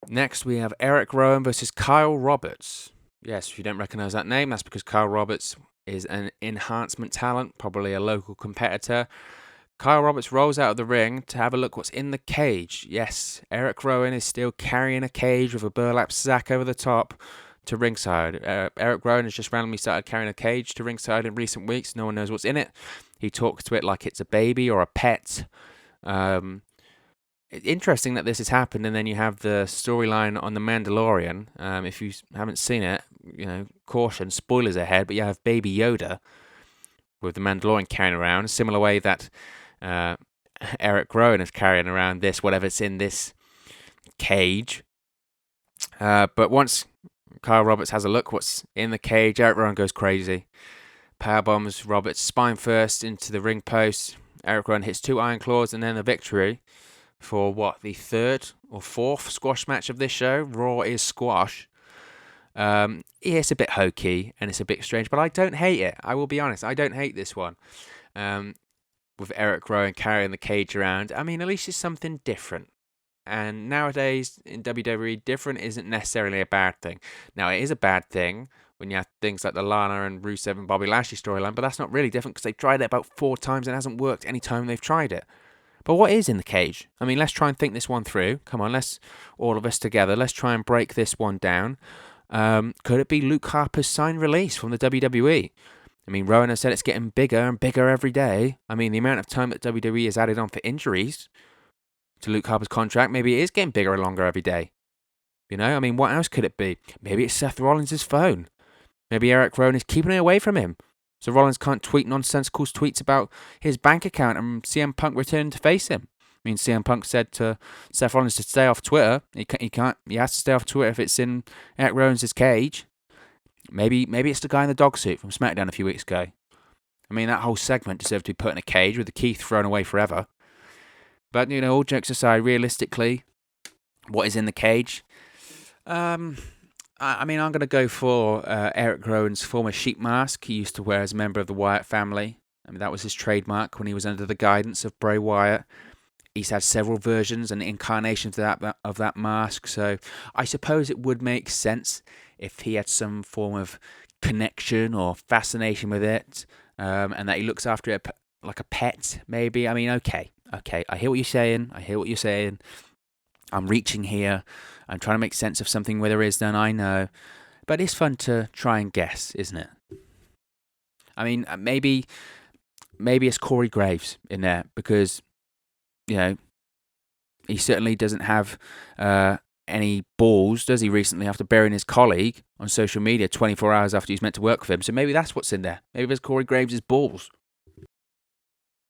Next, we have Erick Rowan versus Kyle Roberts. Yes, if you don't recognize that name, that's because Kyle Roberts is an enhancement talent, probably a local competitor. Kyle Roberts rolls out of the ring to have a look what's in the cage. Yes, Erick Rowan is still carrying a cage with a burlap sack over the top to ringside. Erick Rowan has just randomly started carrying a cage to ringside in recent weeks. No one knows what's in it. He talks to it like it's a baby or a pet. Interesting that this has happened, and then you have the storyline on The Mandalorian. If you haven't seen it, caution, spoilers ahead, but you have Baby Yoda with The Mandalorian carrying around, a similar way that Erick Rowan is carrying around this, whatever's in this cage. But once Kyle Roberts has a look what's in the cage, Erick Rowan goes crazy. Powerbombs Roberts spine first into the ring post. Erick Rowan hits 2 iron claws and then a victory for the third or fourth squash match of this show. Raw is squash. It's a bit hokey and it's a bit strange, but I don't hate it. I will be honest, I don't hate this one. With Erick Rowan carrying the cage around, I mean, at least it's something different. And nowadays in WWE, different isn't necessarily a bad thing. Now, it is a bad thing when you have things like the Lana and Rusev and Bobby Lashley storyline, but that's not really different because they've tried it about 4 times and it hasn't worked any time they've tried it. But what is in the cage? I mean, let's try and think this one through. Come on, let's all of us together. Let's try and break this one down. Could it be Luke Harper's signed release from the WWE? I mean, Rowan has said it's getting bigger and bigger every day. I mean, the amount of time that WWE has added on for injuries to Luke Harper's contract, maybe it is getting bigger and longer every day. I mean, what else could it be? Maybe it's Seth Rollins' phone. Maybe Erick Rowan is keeping it away from him, so Rollins can't tweet nonsensical tweets about his bank account and CM Punk returning to face him. I mean, CM Punk said to Seth Rollins to stay off Twitter. He has to stay off Twitter if it's in Erick Rowan's cage. Maybe it's the guy in the dog suit from SmackDown a few weeks ago. I mean, that whole segment deserved to be put in a cage with the key thrown away forever. But, all jokes aside, realistically, what is in the cage? I mean, I'm going to go for Erick Rowan's former sheep mask he used to wear as a member of the Wyatt family. I mean, that was his trademark when he was under the guidance of Bray Wyatt. He's had several versions and incarnations of that mask, so I suppose it would make sense if he had some form of connection or fascination with it, and that he looks after it like a pet, maybe. I mean, okay, I hear what you're saying. I'm reaching here. I'm trying to make sense of something where there is none, I know. But it's fun to try and guess, isn't it? I mean, maybe it's Corey Graves in there because, he certainly doesn't have any balls, does he, recently, after burying his colleague on social media 24 hours after he's meant to work with him. So maybe that's what's in there. Maybe it's Corey Graves' balls.